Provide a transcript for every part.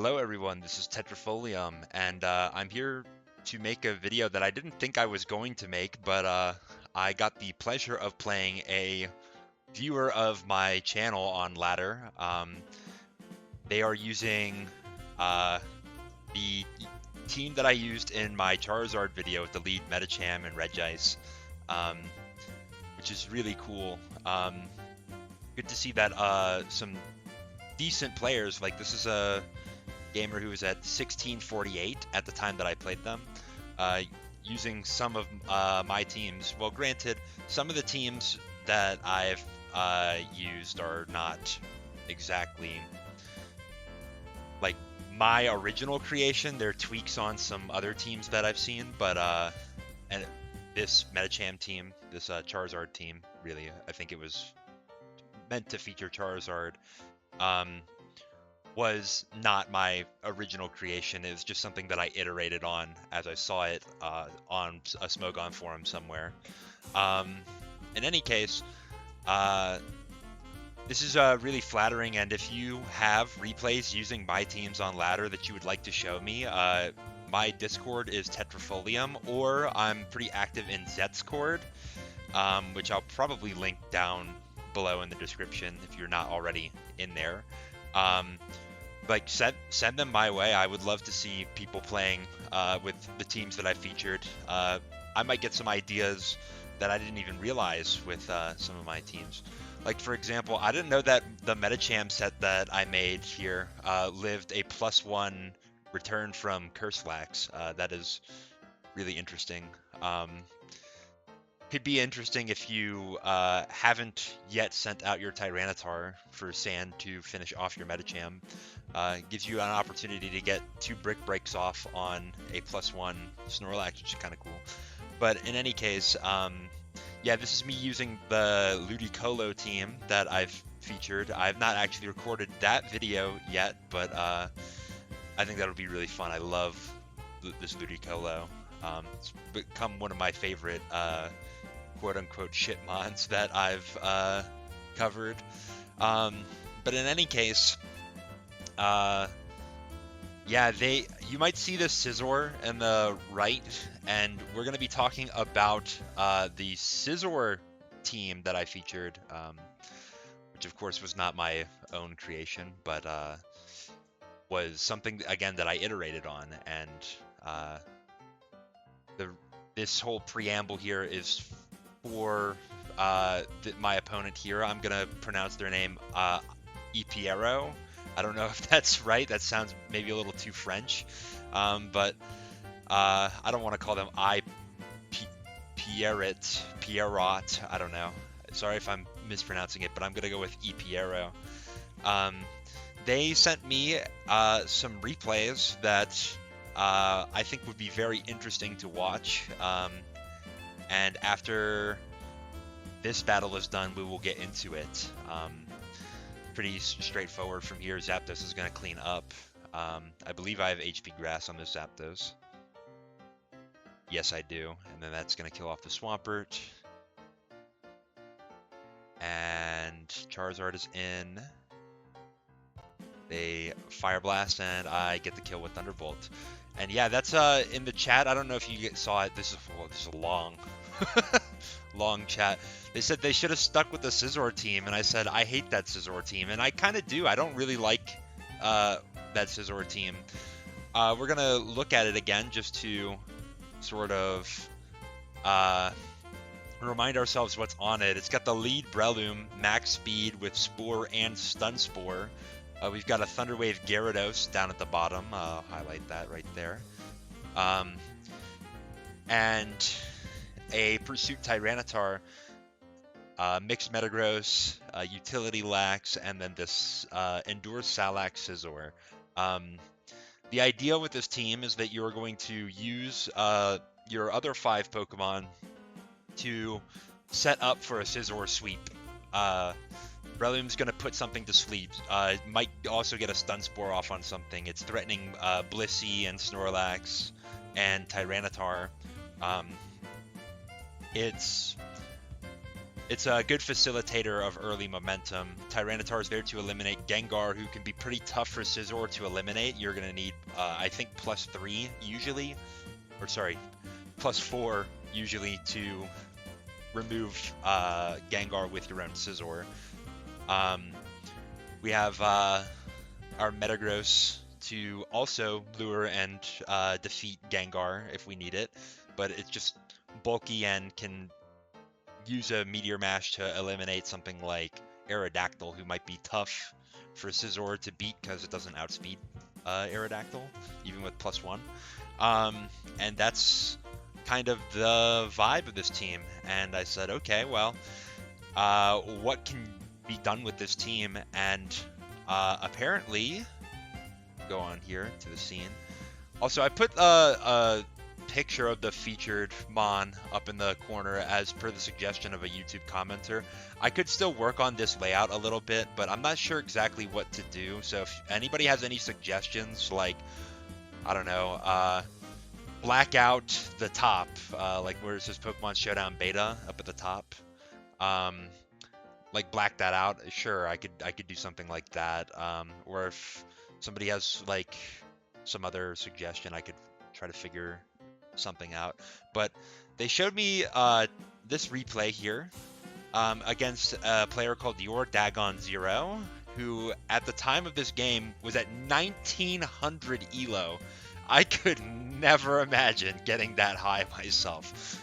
Hello everyone, this is Tetrafolium, and I'm here to make a video that I didn't think I was going to make, but I got the pleasure of playing a viewer of my channel on ladder. They are using uh, the team that I used in my Charizard video with the lead Metacham and Regice, um, which is really cool. Good to see that some decent players, like this is a gamer who was at 1648 at the time that I played them, uh, using some of my teams. Well, granted, some of the teams that I've used are not exactly like my original creation. They're tweaks on some other teams that I've seen, but and this Metacham team, this Charizard team, really, I think it was meant to feature Charizard. Um, was not my original creation. It was just something that I iterated on as I saw it on a Smogon forum somewhere. Um, in any case, uh, this is really flattering, and if you have replays using my teams on ladder that you would like to show me, my Discord is Tetrafolium, or I'm pretty active in Zetscord, which I'll probably link down below in the description if you're not already in there. Like send them my way. I would love to see people playing with the teams that I featured. I might get some ideas that I didn't even realize with some of my teams. Like for example, I didn't know that the Metacham set that I made here lived a +1 return from Curselax. That is really interesting. Could be interesting if you haven't yet sent out your Tyranitar for Sand to finish off your Metacham. Gives you an opportunity to get 2 Brick Breaks off on a +1 Snorlax, which is kind of cool. But in any case, yeah, this is me using the Ludicolo team that I've featured. I've not actually recorded that video yet, but I think that'll be really fun. I love this Ludicolo. It's become one of my favorite quote-unquote shitmons that I've covered. But in any case, yeah, you might see the Scizor in the right, and we're going to be talking about the Scizor team that I featured, which of course was not my own creation, but was something, again, that I iterated on, and this whole preamble here is for my opponent here. I'm going to pronounce their name ipierrot. I don't know if that's right. That sounds maybe a little too French, but I don't want to call them ipierrot. I don't know. Sorry if I'm mispronouncing it, but I'm going to go with ipierrot. They sent me some replays that I think would be very interesting to watch. And after this battle is done, we will get into it. Pretty straightforward from here. Zapdos is going to clean up. I believe I have HP Grass on this Zapdos. Yes, I do. And then that's going to kill off the Swampert. And Charizard is in. They Fire Blast, and I get the kill with Thunderbolt. And yeah, that's in the chat. I don't know if you saw it. This is a long, long chat. They said they should have stuck with the Scizor team, and I said I hate that Scizor team, and I kind of do. I don't really like that Scizor team. We're gonna look at it again just to sort of remind ourselves what's on it. It's got the lead Breloom, max speed with Spore and Stun Spore. We've got a Thunderwave Gyarados down at the bottom. I'll highlight that right there. And a Pursuit Tyranitar, Mixed Metagross, Utility Lax, and then this Endure Salax Scizor. The idea with this team is that you're going to use your other 5 Pokemon to set up for a Scizor sweep. Breloom's going to put something to sleep. Might also get a Stun Spore off on something. It's threatening Blissey and Snorlax and Tyranitar. It's It's a good facilitator of early momentum. Tyranitar is there to eliminate Gengar, who can be pretty tough for Scizor to eliminate. You're going to need, I think, +3 usually, or sorry, +4 usually to remove Gengar with your own Scizor. We have our Metagross to also lure and defeat Gengar if we need it, but it's just bulky and can use a Meteor Mash to eliminate something like Aerodactyl, who might be tough for Scizor to beat because it doesn't outspeed Aerodactyl, even with +1. And that's kind of the vibe of this team. And I said, okay, well, what can be done with this team? And apparently, go on here to the scene. Also, I put a picture of the featured Mon up in the corner as per the suggestion of a YouTube commenter. I could still work on this layout a little bit, but I'm not sure exactly what to do. So if anybody has any suggestions, like, I don't know, black out the top, like where it says Pokemon Showdown Beta up at the top. Like black that out. Sure, I could do something like that. Or if somebody has like some other suggestion, I could try to figure something out. But they showed me this replay here against a player called Your Dagon Zero, who at the time of this game was at 1900 elo. I could never imagine getting that high myself.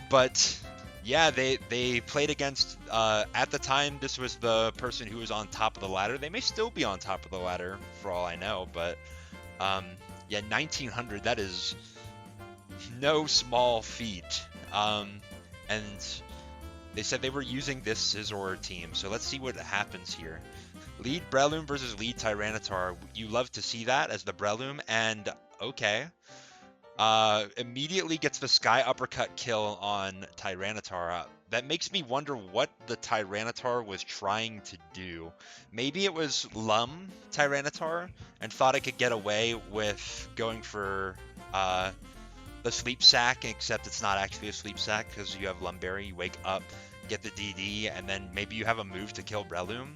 But yeah, they played against, at the time, this was the person who was on top of the ladder. They may still be on top of the ladder for all I know, but yeah, 1900, that is no small feat. And they said they were using this Scizor team, so let's see what happens here. Lead Breloom versus lead Tyranitar. You love to see that as the Breloom, and okay. Immediately gets the Sky Uppercut kill on Tyranitar. That makes me wonder what the Tyranitar was trying to do. Maybe it was Lum Tyranitar and thought it could get away with going for the Sleep Sack, except it's not actually a Sleep Sack because you have Lumberry, you wake up, get the DD, and then maybe you have a move to kill Breloom.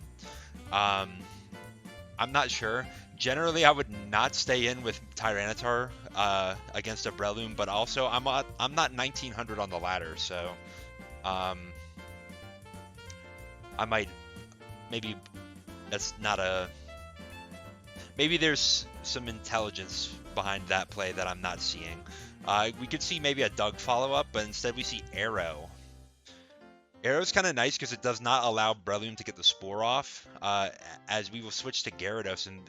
I'm not sure. Generally, I would not stay in with Tyranitar against a Breloom, but also I'm not 1900 on the ladder, so I might, maybe that's not a, maybe there's some intelligence behind that play that I'm not seeing. We could see maybe a Doug follow-up, but instead we see Arrow. Arrow's kind of nice because it does not allow Breloom to get the Spore off, as we will switch to Gyarados, and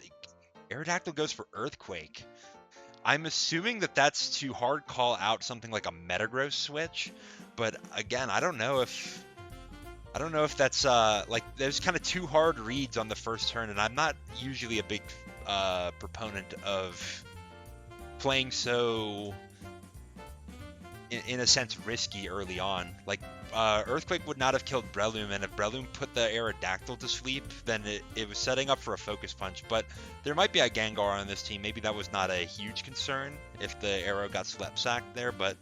Aerodactyl goes for Earthquake. I'm assuming that that's to hard call out something like a Metagross switch, but again, I don't know if that's like, there's kind of two hard reads on the first turn, and I'm not usually a big proponent of playing so, in a sense, risky early on. Like, Earthquake would not have killed Breloom, and if Breloom put the Aerodactyl to sleep, then it was setting up for a Focus Punch. But there might be a Gengar on this team. Maybe that was not a huge concern if the Arrow got Slap Sacked there, but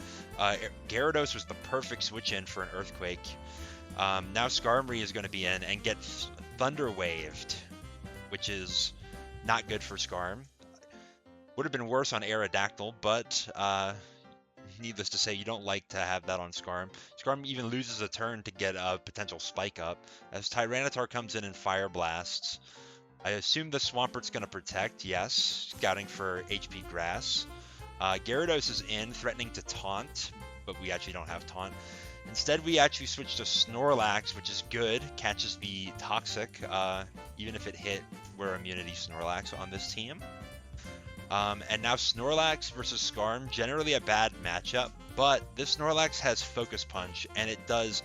Gyarados was the perfect switch-in for an Earthquake. Now Skarmory is going to be in and get Thunder Waved, which is not good for Skarm. Would have been worse on Aerodactyl, but needless to say, you don't like to have that on Skarm. Skarm even loses a turn to get a potential Spike Up, as Tyranitar comes in and Fire Blasts. I assume the Swampert's going to protect, yes, scouting for HP Grass. Gyarados is in, threatening to Taunt, but we actually don't have Taunt. Instead, we actually switch to Snorlax, which is good, catches the Toxic, even if it hit, we're Immunity Snorlax on this team. And now Snorlax versus Skarm, generally a bad matchup, but this Snorlax has Focus Punch, and it does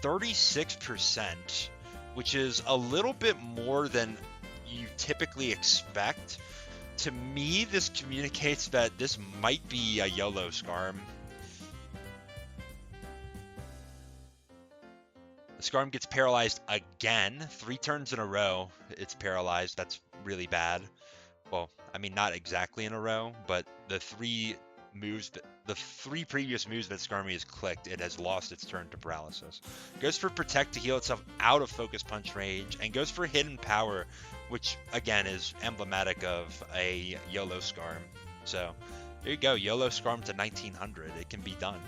36%, which is a little bit more than you typically expect. To me, this communicates that this might be a YOLO Skarm. Skarm gets paralyzed again, 3 turns in a row. It's paralyzed. That's really bad. Well, I mean, not exactly in a row, but the 3 moves, the 3 previous moves that Skarmory has clicked, it has lost its turn to Paralysis. Goes for Protect to heal itself out of Focus Punch range, and goes for Hidden Power, which again is emblematic of a YOLO Skarm. So there you go, YOLO Skarm to 1900. It can be done.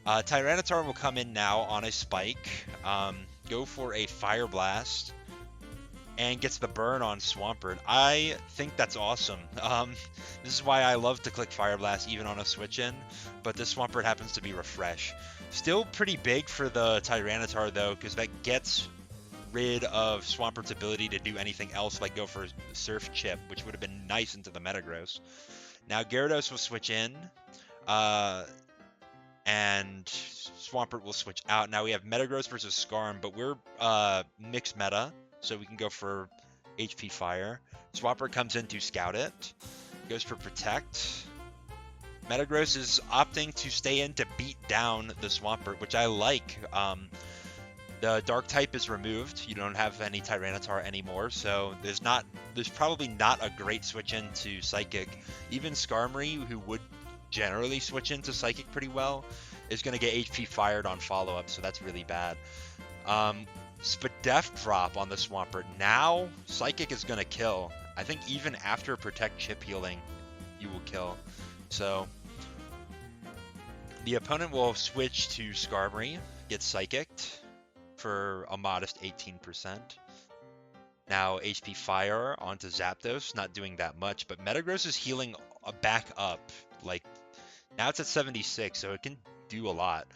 Tyranitar will come in now on a Spike, go for a Fire Blast, and gets the burn on Swampert. I think that's awesome. This is why I love to click Fire Blast even on a switch-in, but this Swampert happens to be Refresh. Still pretty big for the Tyranitar though, because that gets rid of Swampert's ability to do anything else, like go for Surf Chip, which would have been nice into the Metagross. Now Gyarados will switch in, and Swampert will switch out. Now we have Metagross versus Skarm, but we're mixed meta, so we can go for HP Fire. Swampert comes in to scout it, goes for Protect. Metagross is opting to stay in to beat down the Swampert, which I like. The Dark type is removed. You don't have any Tyranitar anymore, so there's probably not a great switch into Psychic. Even Skarmory, who would generally switch into Psychic pretty well, is going to get HP fired on follow-up, so that's really bad. Spadef drop on the Swampert. Now Psychic is going to kill. I think even after Protect Chip Healing, you will kill. So the opponent will switch to Skarmory, get Psychicked for a modest 18%. Now HP Fire onto Zapdos, not doing that much, but Metagross is healing back up. Like, now it's at 76, so it can do a lot.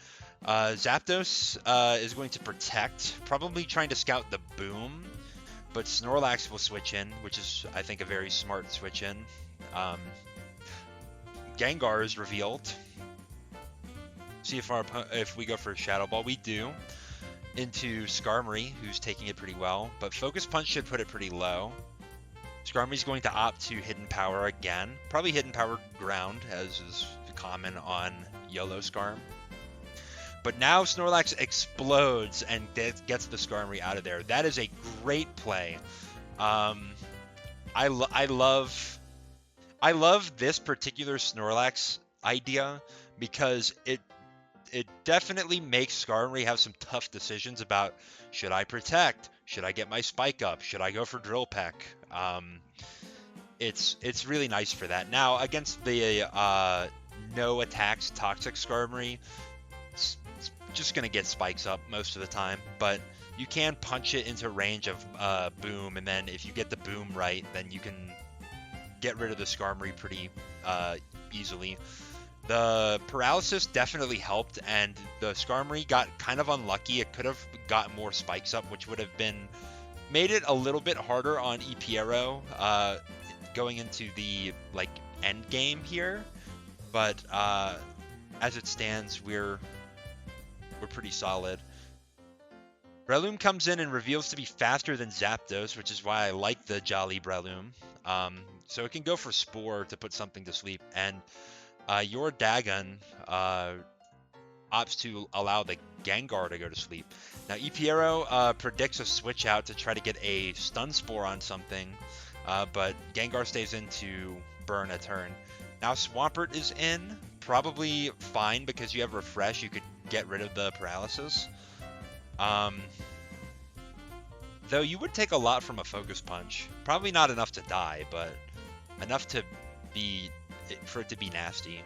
Zapdos is going to Protect, probably trying to scout the Boom, but Snorlax will switch in, which is, I think, a very smart switch in. Gengar is revealed. See if we go for a Shadow Ball. We do. Into Skarmory, who's taking it pretty well, but Focus Punch should put it pretty low. Skarmory's going to opt to Hidden Power again. Probably Hidden Power Ground, as is common on YOLO Skarm. But now Snorlax explodes and gets the Skarmory out of there. That is a great play. I love this particular Snorlax idea because it definitely makes Skarmory have some tough decisions about, should I Protect? Should I get my Spike up? Should I go for Drill Peck? It's really nice for that. Now, against the no attacks Toxic Skarmory, it's just going to get Spikes up most of the time, but you can punch it into range of Boom, and then if you get the Boom right, then you can get rid of the Skarmory pretty easily. The Paralysis definitely helped, and the Skarmory got kind of unlucky. It could have got more Spikes up, which would have made it a little bit harder on ipierrot going into the end game here. But as it stands, we're pretty solid. Breloom comes in and reveals to be faster than Zapdos, which is why I like the Jolly Breloom. So it can go for Spore to put something to sleep, and your Dagon opts to allow the Gengar to go to sleep. Now ipierrot predicts a switch out to try to get a Stun Spore on something, but Gengar stays in to burn a turn. Now Swampert is in, probably fine because you have Refresh, you could get rid of the Paralysis. Though you would take a lot from a Focus Punch. Probably not enough to die, but enough for it to be nasty.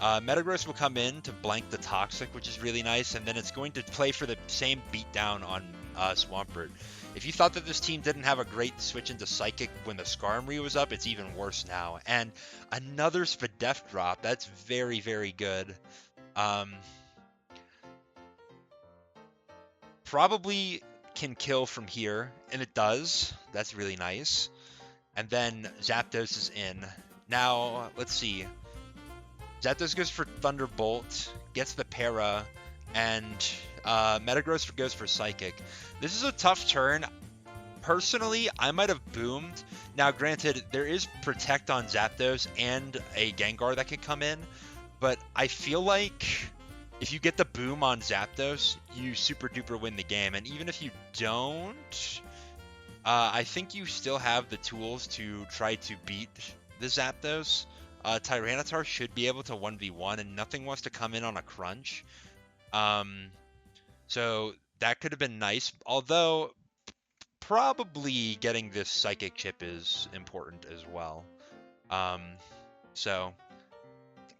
Metagross will come in to blank the Toxic, which is really nice, and then it's going to play for the same beatdown on Swampert. If you thought that this team didn't have a great switch into Psychic when the Skarmory was up, it's even worse now. And another Spadef drop, that's very, very good. Probably can kill from here, and it does. That's really nice. And then Zapdos is in. Now, let's see. Zapdos goes for Thunderbolt, gets the Para, and Metagross goes for Psychic. This is a tough turn. Personally, I might have boomed. Now, granted, there is Protect on Zapdos and a Gengar that can come in, but I feel like if you get the boom on Zapdos, you super duper win the game. And even if you don't, I think you still have the tools to try to beat the Zapdos. Tyranitar should be able to 1v1, and nothing wants to come in on a crunch. So that could have been nice, although probably getting this Psychic Chip is important as well. So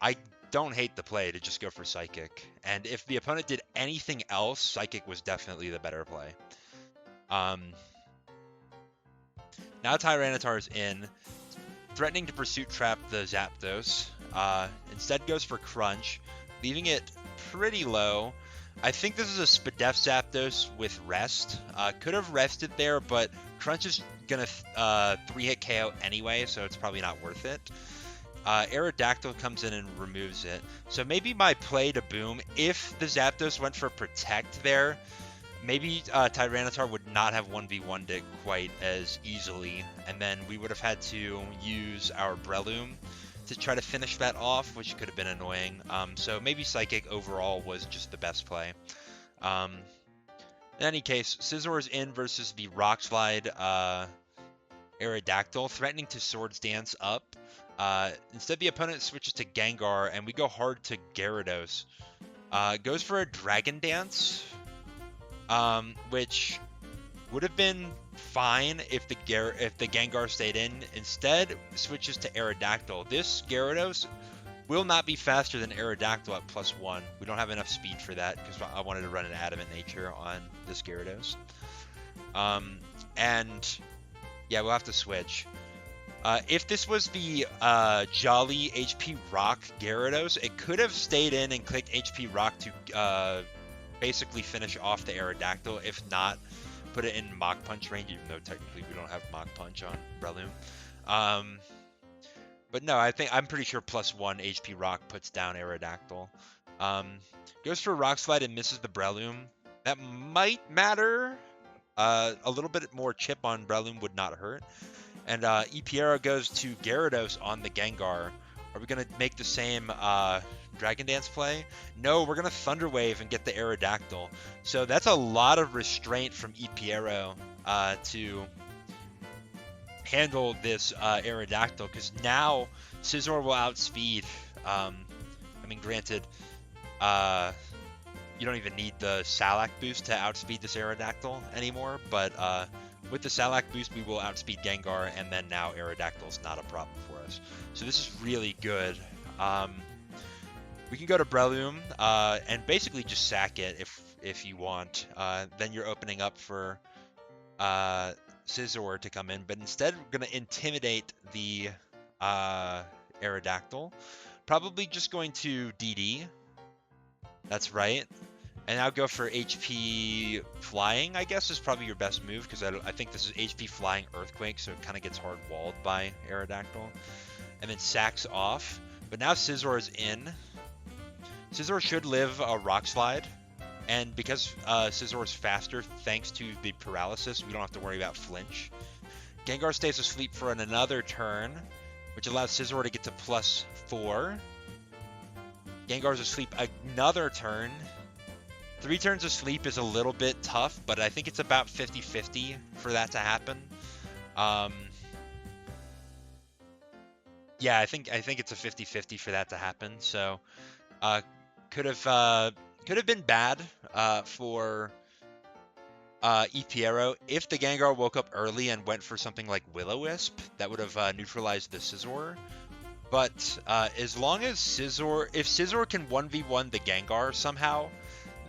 I don't hate the play to just go for Psychic, and if the opponent did anything else, Psychic was definitely the better play. Now Tyranitar's in, threatening to Pursuit Trap the Zapdos. Instead goes for Crunch, leaving it pretty low. I think this is a Spadef Zapdos with Rest. Could have rested there, but Crunch is gonna 3-hit KO anyway, so it's probably not worth it. Aerodactyl comes in and removes it. So maybe my play to Boom, if the Zapdos went for Protect there, maybe Tyranitar would not have 1v1'd it quite as easily, and then we would have had to use our Breloom to try to finish that off, which could have been annoying. So maybe Psychic overall was just the best play. In any case, Scizor is in versus the Rock Slide Aerodactyl, threatening to Swords Dance up. Instead, the opponent switches to Gengar, and we go hard to Gyarados. Goes for a Dragon Dance, which would have been fine if the Gengar stayed in. Instead, switches to Aerodactyl. This Gyarados will not be faster than Aerodactyl at +1. We don't have enough speed for that because I wanted to run an Adamant Nature on this Gyarados. And yeah, we'll have to switch. If this was the Jolly HP Rock Gyarados, it could have stayed in and clicked HP Rock to basically finish off the Aerodactyl. If not, put it in Mach Punch range, even though technically we don't have Mach Punch on Breloom. But no, I'm pretty sure +1 HP Rock puts down Aerodactyl. Goes for Rock Slide and misses the Breloom. That might matter. A little bit more chip on Breloom would not hurt. And ipierrot goes to Gyarados on the Gengar. Are we going to make the same Dragon Dance play? No, we're going to Thunder Wave and get the Aerodactyl. So that's a lot of restraint from ipierrot to handle this Aerodactyl, because now Scizor will outspeed. I mean, granted, you don't even need the Salac boost to outspeed this Aerodactyl anymore, but with the Salac boost, we will outspeed Gengar, and then now Aerodactyl is not a problem for us. So this is really good. We can go to Breloom and basically just sack it if you want. Then you're opening up for Scizor to come in, but instead we're going to intimidate the Aerodactyl. Probably just going to DD. That's right. And now go for HP Flying, I guess, is probably your best move, because I think this is HP Flying Earthquake, so it kind of gets hard walled by Aerodactyl. And then sacks off. But now Scizor is in. Scizor should live a Rock Slide. And because Scizor is faster, thanks to the Paralysis, we don't have to worry about flinch. Gengar stays asleep for another turn, which allows Scizor to get to +4. Gengar's asleep another turn. 3 turns of sleep is a little bit tough, but I think it's about 50-50 for that to happen. Yeah, I think it's a 50-50 for that to happen. So, could have been bad for ipierrot. If the Gengar woke up early and went for something like Will-O-Wisp, that would have neutralized the Scizor. But as long as if Scizor can 1v1 the Gengar somehow,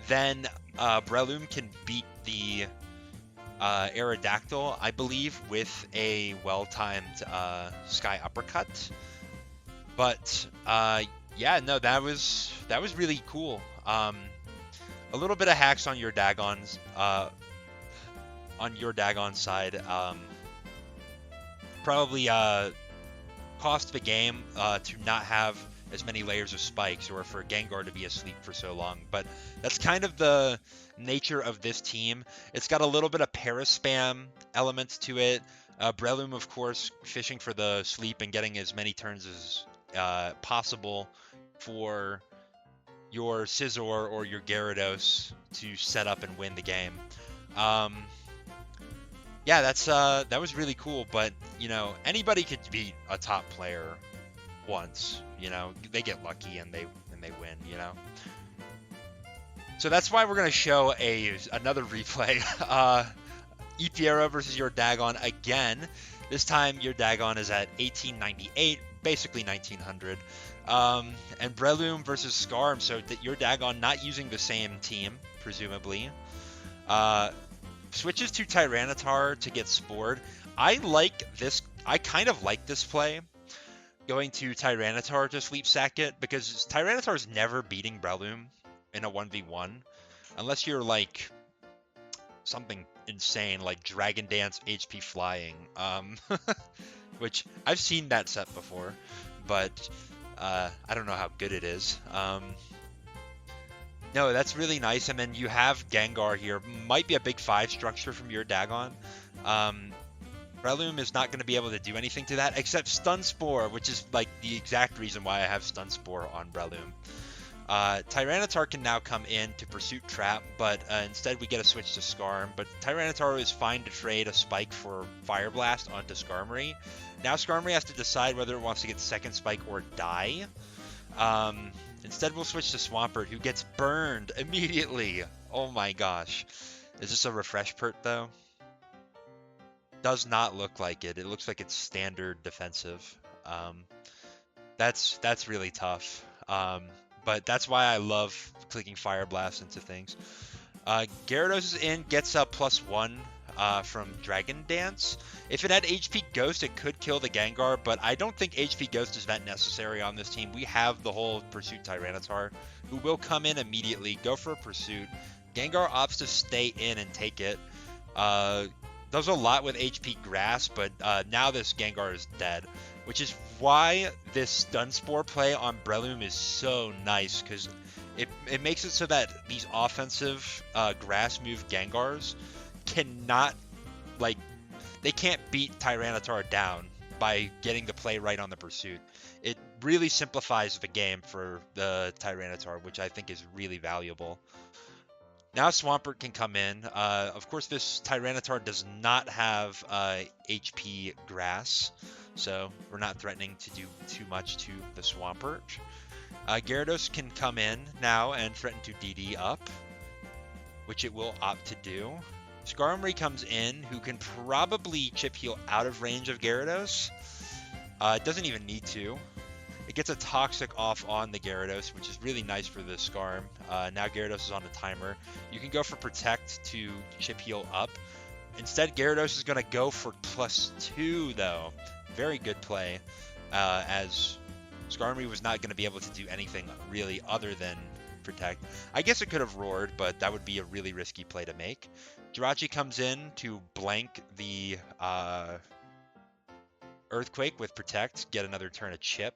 then Breloom can beat the Aerodactyl, I believe, with a well-timed Sky Uppercut. But yeah, no, that was really cool. A little bit of hacks on your Dagon's side. Probably cost the game to not have as many layers of spikes, or for Gengar to be asleep for so long. But that's kind of the nature of this team. It's got a little bit of Paraspam elements to it. Breloom, of course, fishing for the sleep and getting as many turns as possible for your Scizor or your Gyarados to set up and win the game. Yeah, that was really cool. But you know, anybody could beat a top player once, you know, they get lucky and they win, you know. So that's why we're gonna show another replay. ipierrot versus your Dagon again. This time your Dagon is at 1898, basically 1900. And Breloom versus Scarm, so that your Dagon not using the same team, presumably. Switches to Tyranitar to get Spored. I kind of like this play, going to Tyranitar to Sleep Sack it, because Tyranitar's never beating Breloom in a 1v1, unless you're like something insane like Dragon Dance HP Flying, which I've seen that set before, but I don't know how good it is. No, that's really nice. And then you have Gengar here. Might be a big 5 structure from your Dagon. Breloom is not going to be able to do anything to that except Stun Spore, which is like the exact reason why I have Stun Spore on Breloom. Tyranitar can now come in to Pursuit Trap, but instead we get a switch to Scarm. But Tyranitar is fine to trade a Spike for Fire Blast onto Skarmory. Now Skarmory has to decide whether it wants to get second Spike or die. Instead we'll switch to Swampert, who gets burned immediately. Oh my gosh. Is this a Refresh Pert though? Does not look like it. It looks like it's standard defensive. That's really tough. But that's why I love clicking Fire Blast into things. Gyarados is in, gets a +1 from Dragon Dance. If it had HP Ghost, it could kill the Gengar, but I don't think HP Ghost is that necessary on this team. We have the whole Pursuit Tyranitar, who will come in immediately, go for a Pursuit. Gengar opts to stay in and take it. Does a lot with HP Grass, but now this Gengar is dead, which is why this Stun Spore play on Breloom is so nice, because it makes it so that these offensive Grass move Gengars cannot, like, they can't beat Tyranitar down by getting the play right on the Pursuit. It really simplifies the game for the Tyranitar, which I think is really valuable. Now Swampert can come in. Of course, this Tyranitar does not have HP Grass, so we're not threatening to do too much to the Swampert. Gyarados can come in now and threaten to DD up, which it will opt to do. Skarmory comes in, who can probably Chip Heal out of range of Gyarados. It doesn't even need to. It gets a Toxic off on the Gyarados, which is really nice for the Skarm. Now Gyarados is on a timer. You can go for Protect to Chip Heal up. Instead, Gyarados is going to go for +2, though. Very good play, as Skarmory was not going to be able to do anything really other than Protect. I guess it could have roared, but that would be a really risky play to make. Jirachi comes in to blank the Earthquake with Protect, get another turn of Chip.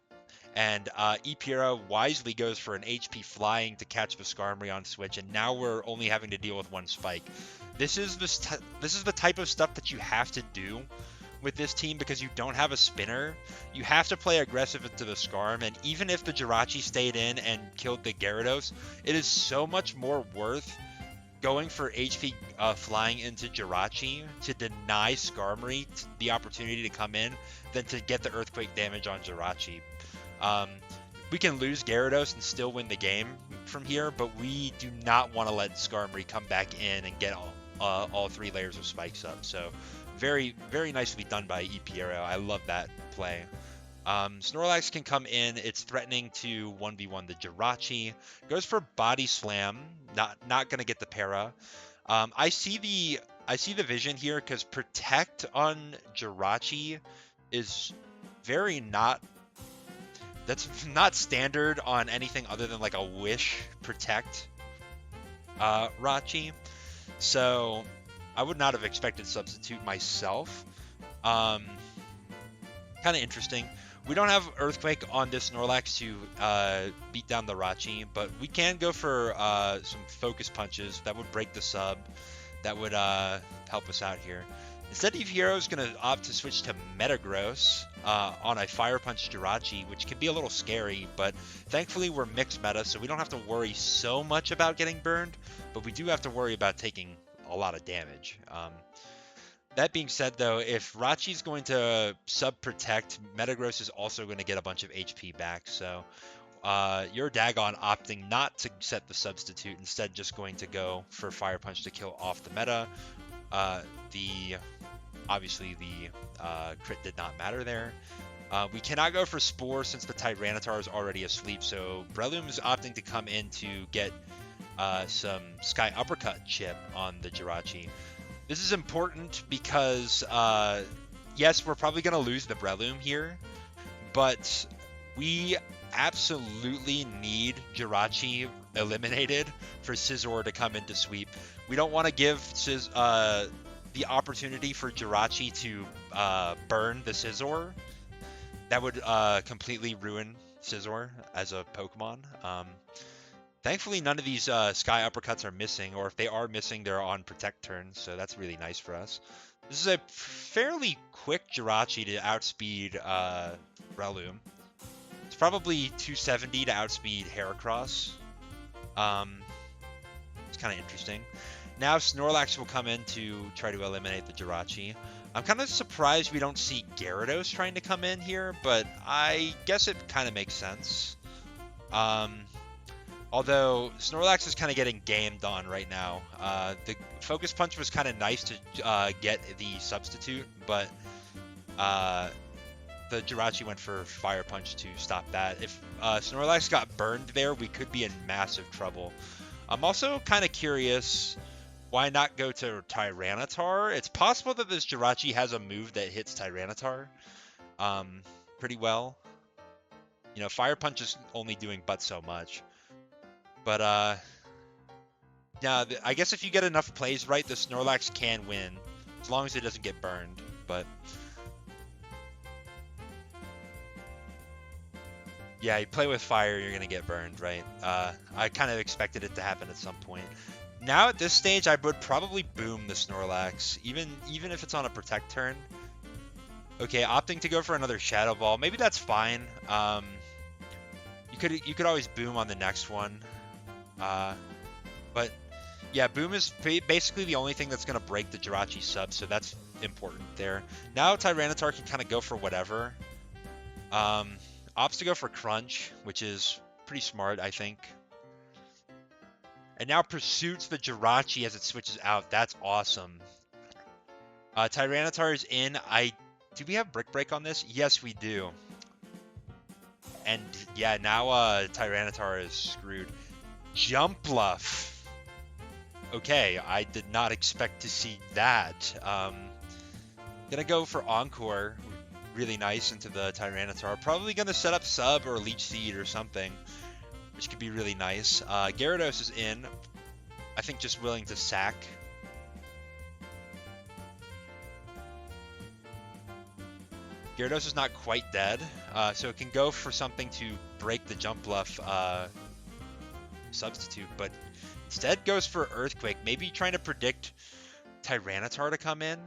And ipierrot wisely goes for an HP Flying to catch the Skarmory on switch, and now we're only having to deal with one Spike. This is the type of stuff that you have to do with this team, because you don't have a spinner. You have to play aggressive into the Skarm, and even if the Jirachi stayed in and killed the Gyarados, it is so much more worth going for HP Flying into Jirachi to deny Skarmory the opportunity to come in than to get the Earthquake damage on Jirachi. We can lose Gyarados and still win the game from here, but we do not want to let Skarmory come back in and get all 3 layers of spikes up. So very, very nicely done by ipierrot. I love that play. Snorlax can come in. It's threatening to 1v1 the Jirachi. Goes for Body Slam. Not going to get the para. I see the vision here, because Protect on Jirachi is very not... That's not standard on anything other than like a Wish Protect Rachi. So I would not have expected Substitute myself. Kind of interesting. We don't have Earthquake on this Snorlax to beat down the Rachi, but we can go for some Focus Punches. That would break the sub. That would help us out here. Instead, ipierrot is going to opt to switch to Metagross on a Fire Punch Jirachi, which can be a little scary, but thankfully we're mixed meta, so we don't have to worry so much about getting burned, but we do have to worry about taking a lot of damage. That being said, though, if Rachi's going to sub-protect, Metagross is also going to get a bunch of HP back, so you're Dagon opting not to set the substitute, instead just going to go for Fire Punch to kill off the meta. Uh, Obviously, the crit did not matter there. We cannot go for Spore since the Tyranitar is already asleep, so Breloom is opting to come in to get some Sky Uppercut chip on the Jirachi. This is important because, yes, we're probably going to lose the Breloom here, but we absolutely need Jirachi eliminated for Scizor to come into sweep. We don't want to give the opportunity for Jirachi to burn the Scizor. That would completely ruin Scizor as a Pokemon. Thankfully, none of these Sky Uppercuts are missing, or if they are missing, they're on Protect turn, so that's really nice for us. This is a fairly quick Jirachi to outspeed Breloom. It's probably 270 to outspeed Heracross. It's kind of interesting. Now Snorlax will come in to try to eliminate the Jirachi. I'm kind of surprised we don't see Gyarados trying to come in here, but I guess it kind of makes sense. Although Snorlax is kind of getting gamed on right now. The Focus Punch was kind of nice to get the substitute, but the Jirachi went for Fire Punch to stop that. If Snorlax got burned there, we could be in massive trouble. I'm also kind of curious, why not go to Tyranitar? It's possible that this Jirachi has a move that hits Tyranitar pretty well. You know, Fire Punch is only doing but so much. But, yeah, I guess if you get enough plays right, the Snorlax can win, as long as it doesn't get burned. But, yeah, you play with fire, you're going to get burned, right? I kind of expected it to happen at some point. Now, at this stage, I would probably boom the Snorlax, even if it's on a Protect turn. Okay, opting to go for another Shadow Ball. Maybe that's fine. You could always boom on the next one. But yeah, boom is basically the only thing that's going to break the Jirachi sub, so that's important there. Now Tyranitar can kind of go for whatever. Opts to go for Crunch, which is pretty smart, I think. And now pursues the Jirachi as it switches out. That's awesome. Tyranitar is in. Do we have Brick Break on this? Yes, we do. And yeah, now Tyranitar is screwed. Jump Bluff. Okay, I did not expect to see that. Gonna go for Encore. Really nice into the Tyranitar. Probably gonna set up Sub or Leech Seed or something, which could be really nice. Gyarados is in. I think just willing to sack. Gyarados is not quite dead, so it can go for something to break the Jump Bluff substitute, but instead goes for Earthquake, maybe trying to predict Tyranitar to come in.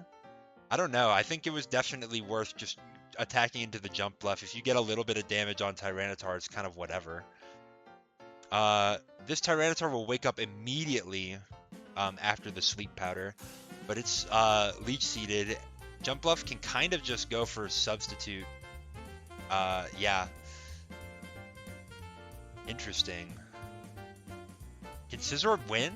I don't know. I think it was definitely worth just attacking into the Jump Bluff. If you get a little bit of damage on Tyranitar, it's kind of whatever. This Tyranitar will wake up immediately after the Sleep Powder, but it's Leech Seeded. Jump Bluff can kind of just go for Substitute. Yeah. Interesting. Can Scizor win?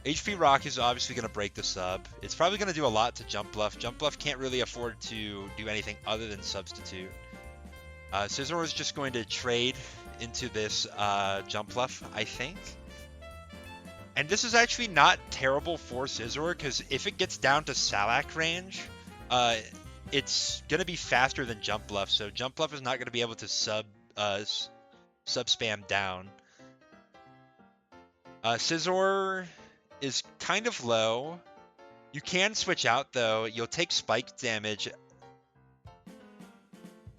HP Rock is obviously going to break the sub. It's probably going to do a lot to Jump Bluff. Jump Bluff can't really afford to do anything other than Substitute. Scizor is just going to trade into this Jump Bluff, I think. And this is actually not terrible for Scizor, because if it gets down to Salac range, it's going to be faster than Jump Bluff. So Jump Bluff is not going to be able to sub spam down. Scizor is kind of low. You can switch out, though. You'll take spike damage.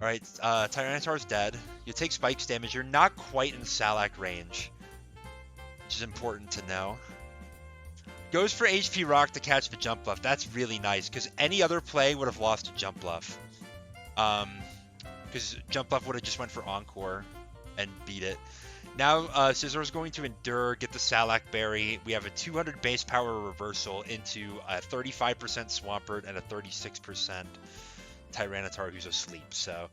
Alright, Tyranitar's dead. You'll take spikes damage. You're not quite in Salac range, which is important to know. Goes for HP Rock to catch the Jump Bluff. That's really nice, because any other play would have lost a Jump Bluff. Because Jump Bluff would have just went for Encore and beat it. Now, Scizor is going to endure, get the Salac Berry. We have a 200 base power reversal into a 35% Swampert and a 36% Tyranitar who's asleep. So,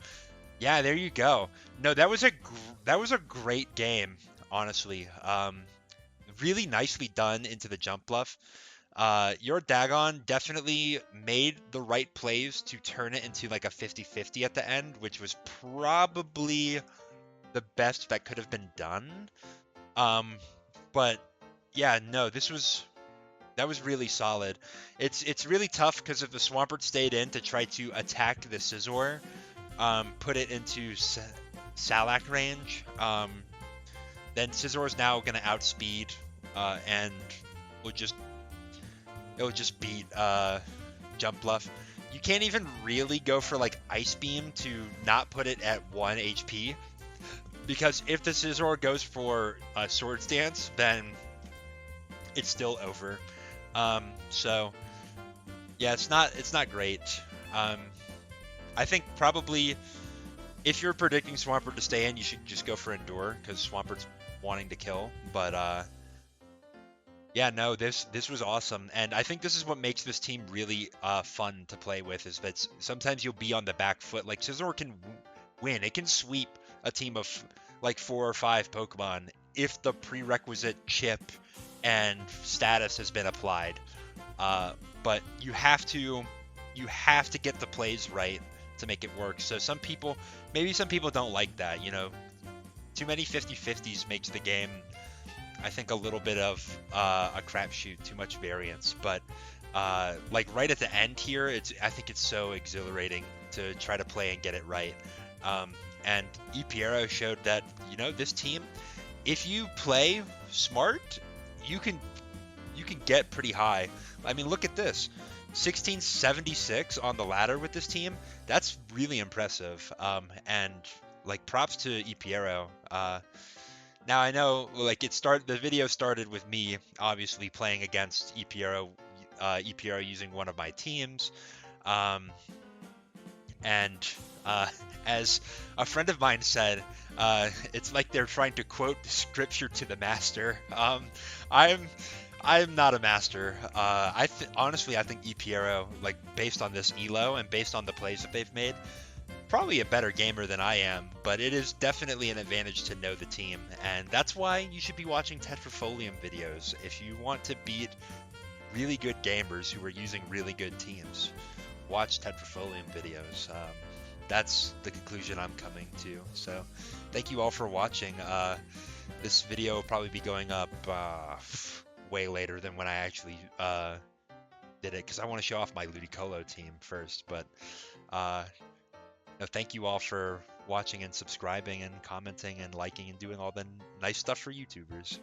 yeah, there you go. No, that was a great game, honestly. Really nicely done into the jump bluff. Your Dagon definitely made the right plays to turn it into like a 50-50 at the end, which was probably the best that could have been done. Um, but yeah, no, that was really solid. It's really tough because if the Swampert stayed in to try to attack the Scizor, put it into Salac range, then Scizor is now gonna outspeed, and will just it'll just beat Jump Bluff. You can't even really go for like Ice Beam to not put it at 1 HP, because if the Scizor goes for Swords Dance, then it's still over. So yeah, it's not great. Um, I think probably if you're predicting Swampert to stay in, you should just go for Endure because Swampert's wanting to kill. But yeah, no, this was awesome, and I think this is what makes this team really fun to play with. Is that sometimes you'll be on the back foot. Like Scizor can win; it can sweep a team of like 4 or 5 Pokemon if the prerequisite chip and status has been applied. But you have to get the plays right to make it work. So maybe some people don't like that. You know, too many 50-50s makes the game, I think, a little bit of a crapshoot, too much variance. But like right at the end here, I think it's so exhilarating to try to play and get it right. And ipierrot showed that, you know, this team, if you play smart, you can get pretty high. I mean, look at this. 1676 on the ladder with this team. That's really impressive. And like props to ipierrot. Now I know like the video started with me obviously playing against ipierrot using one of my teams. Um, and as a friend of mine said, it's like they're trying to quote the scripture to the master. I'm I'm not a master. Honestly, I think ipierrot, like based on this elo and based on the plays that they've made, probably a better gamer than I am. But it is definitely an advantage to know the team, and that's why you should be watching Tetrafolium videos if you want to beat really good gamers who are using really good teams. Watch Tetrafolium videos. That's the conclusion I'm coming to. So, thank you all for watching. This video will probably be going up way later than when I actually did it, because I want to show off my Ludicolo team first. But no, thank you all for watching and subscribing and commenting and liking and doing all the nice stuff for YouTubers.